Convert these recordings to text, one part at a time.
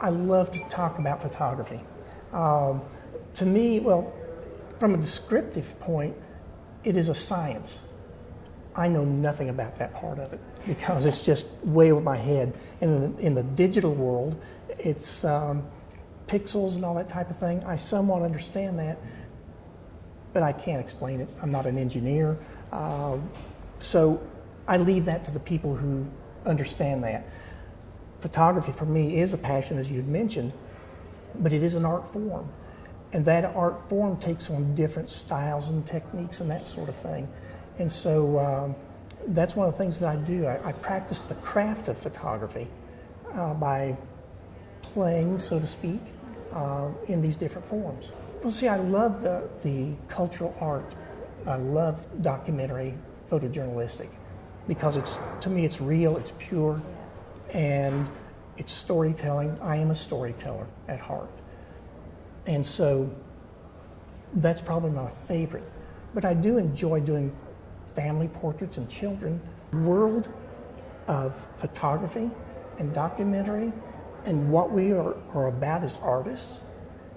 I love to talk about photography. To me, well, from a descriptive point, it is a science. I know nothing about that part of it because it's just way over my head. In the digital world, it's pixels and all that type of thing. I somewhat understand that, but I can't explain it. I'm not an engineer. So I leave that to the people who understand that. Photography for me is a passion, as you'd mentioned, but it is an art form. And that art form takes on different styles and techniques and that sort of thing. And so that's one of the things that I do. I practice the craft of photography by playing, so to speak, in these different forms. Well, see, I love the cultural art. I love documentary photojournalistic because to me it's real, it's pure, and it's storytelling. I am a storyteller at heart. And so that's probably my favorite. But I do enjoy doing family portraits and children. The world of photography and documentary and what we are about as artists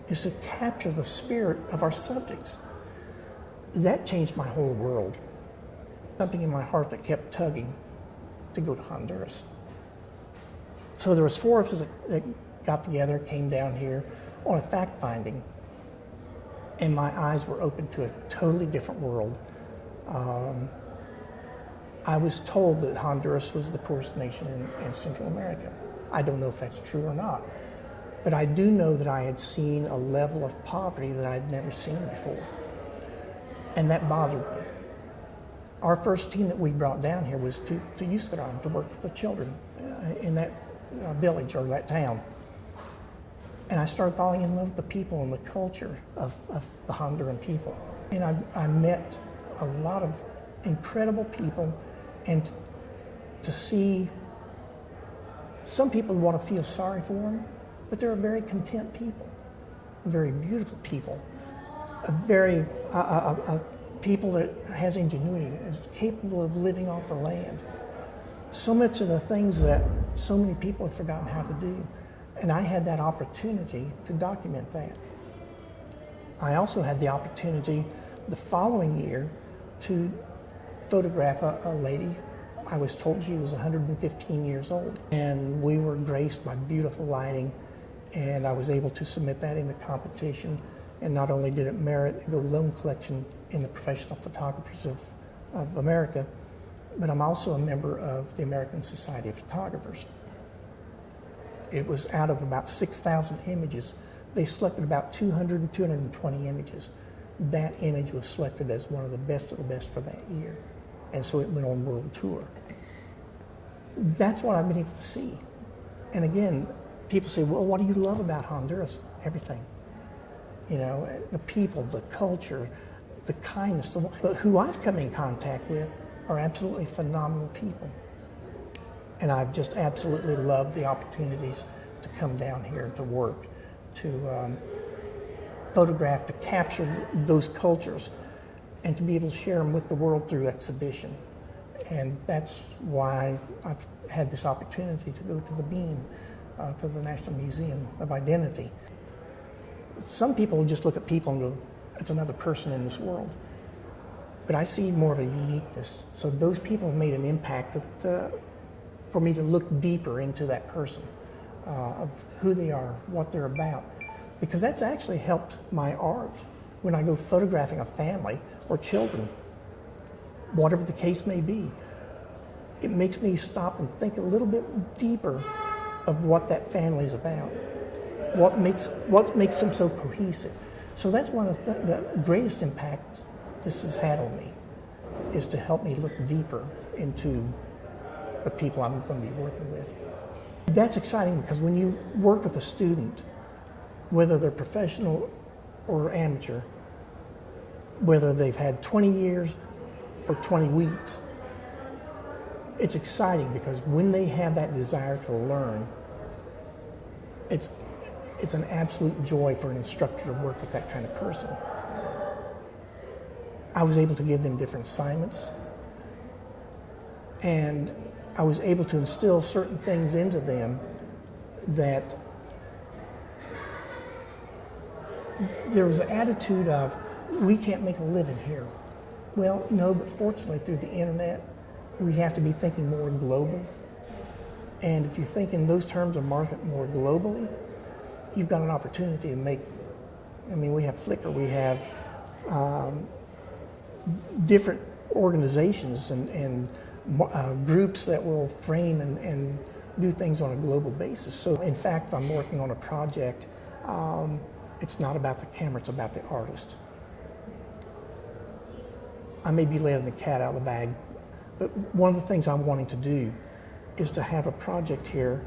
is to capture the spirit of our subjects. That changed my whole world. Something in my heart that kept tugging to go to Honduras. So there was 4 of us that got together, came down here on a fact-finding, and my eyes were opened to a totally different world. I was told that Honduras was the poorest nation in Central America. I don't know if that's true or not, but I do know that I had seen a level of poverty that I'd never seen before, and that bothered me. Our first team that we brought down here was to Yucatan to work with the children in that village or that town. And I started falling in love with the people and the culture of the Honduran people. And I met a lot of incredible people, and to see some people want to feel sorry for them, but they're a very content people, very beautiful people, a people that has ingenuity, is capable of living off the land. So much of the things that so many people have forgotten how to do. And I had that opportunity to document that. I also had the opportunity the following year to photograph a lady. I was told she was 115 years old. And we were graced by beautiful lighting, and I was able to submit that in the competition. And not only did it merit the Gold Loan Collection in the Professional Photographers of America, but I'm also a member of the American Society of Photographers. It was out of about 6,000 images. They selected about 200 and 220 images. That image was selected as one of the best for that year. And so it went on world tour. That's what I've been able to see. And again, people say, well, what do you love about Honduras? Everything. You know, the people, the culture, the kindness. But who I've come in contact with are absolutely phenomenal people. And I've just absolutely loved the opportunities to come down here to work, to photograph, to capture those cultures, and to be able to share them with the world through exhibition. And that's why I've had this opportunity to go to the Beam, to the National Museum of Identity. Some people just look at people and go, it's another person in this world. But I see more of a uniqueness. So those people have made an impact for me to look deeper into that person, of who they are, what they're about. Because that's actually helped my art when I go photographing a family or children, whatever the case may be. It makes me stop and think a little bit deeper of what that family is about, what makes them so cohesive. So that's one of the greatest impact this has had on me, is to help me look deeper into the people I'm going to be working with. That's exciting because when you work with a student, whether they're professional or amateur, whether they've had 20 years or 20 weeks, it's exciting because when they have that desire to learn, it's an absolute joy for an instructor to work with that kind of person. I was able to give them different assignments, and I was able to instill certain things into them that there was an attitude of, we can't make a living here. Well, no, but fortunately through the internet, we have to be thinking more global. And if you think in those terms of market more globally, you've got an opportunity to make, I mean, we have Flickr, we have different organizations and groups that will frame and do things on a global basis. So in fact, I'm working on a project. It's not about the camera, it's about the artist. I may be letting the cat out of the bag, but one of the things I'm wanting to do is to have a project here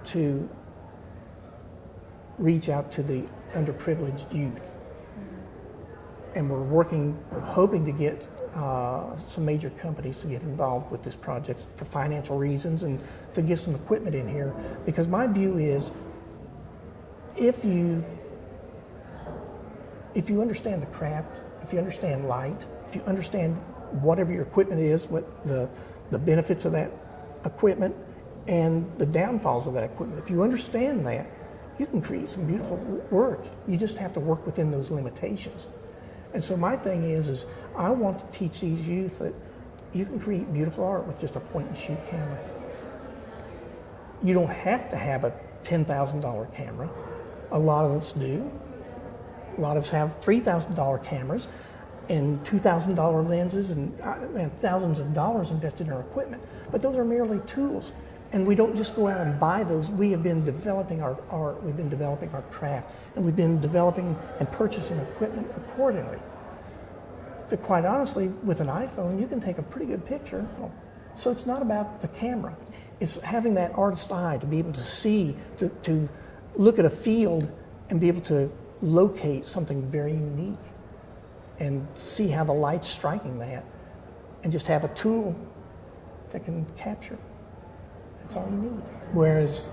to reach out to the underprivileged youth. And we're working, hoping to get some major companies to get involved with this project for financial reasons and to get some equipment in here. Because my view is, if you understand the craft, if you understand light, if you understand whatever your equipment is, what the benefits of that equipment and the downfalls of that equipment, if you understand that, you can create some beautiful work. You just have to work within those limitations. And so my thing is I want to teach these youth that you can create beautiful art with just a point and shoot camera. You don't have to have a $10,000 camera. A lot of us do. A lot of us have $3,000 cameras and $2,000 lenses and thousands of dollars invested in our equipment. But those are merely tools. And we don't just go out and buy those. We have been developing our art, we've been developing our craft, and we've been developing and purchasing equipment accordingly. But quite honestly, with an iPhone, you can take a pretty good picture. So it's not about the camera. It's having that artist's eye to be able to see, to look at a field and be able to locate something very unique and see how the light's striking that, and just have a tool that can capture. That's all you need. Whereas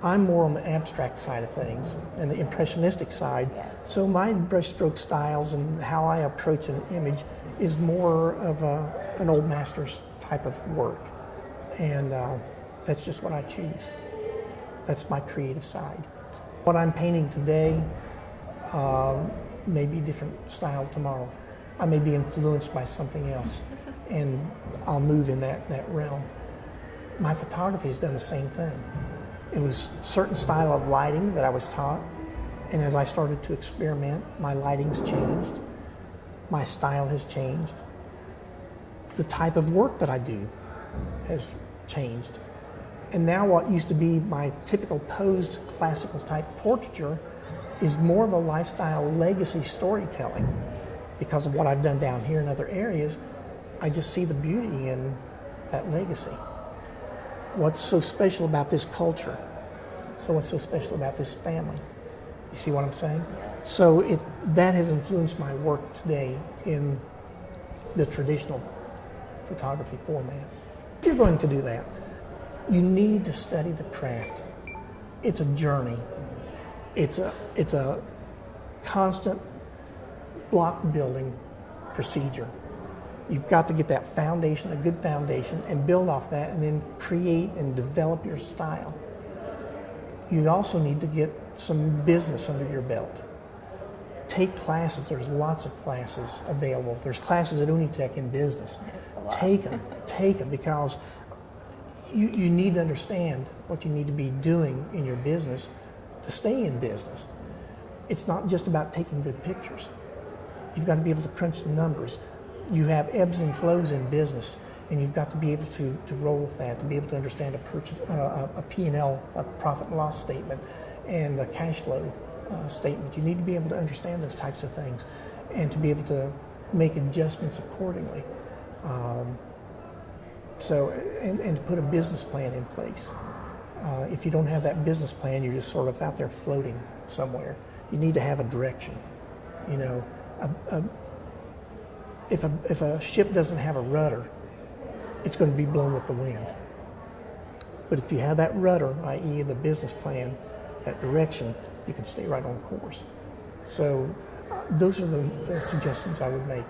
I'm more on the abstract side of things and the impressionistic side. Yes. So my brushstroke styles and how I approach an image is more of an old master's type of work. And that's just what I choose. That's my creative side. What I'm painting today may be different style tomorrow. I may be influenced by something else and I'll move in that realm. My photography has done the same thing. It was a certain style of lighting that I was taught, and as I started to experiment, my lighting's changed, my style has changed, the type of work that I do has changed. And now what used to be my typical posed classical type portraiture is more of a lifestyle legacy storytelling. Because of what I've done down here in other areas, I just see the beauty in that legacy. What's so special about this culture? So what's so special about this family? You see what I'm saying? So that has influenced my work today in the traditional photography format. If you're going to do that, you need to study the craft. It's a journey. It's a constant block building procedure. You've got to get that foundation, a good foundation, and build off that and then create and develop your style. You also need to get some business under your belt. Take classes. There's lots of classes available. There's classes at Unitech in business. Take them because you need to understand what you need to be doing in your business to stay in business. It's not just about taking good pictures. You've got to be able to crunch the numbers. You have ebbs and flows in business, and you've got to be able to roll with that, to be able to understand a P&L, a profit and loss statement, and a cash flow statement. You need to be able to understand those types of things and to be able to make adjustments accordingly. And to put a business plan in place. If you don't have that business plan, you're just sort of out there floating somewhere. You need to have a direction. You know, if a ship doesn't have a rudder, it's going to be blown with the wind. But if you have that rudder, i.e. the business plan, that direction, you can stay right on course. So those are the suggestions I would make.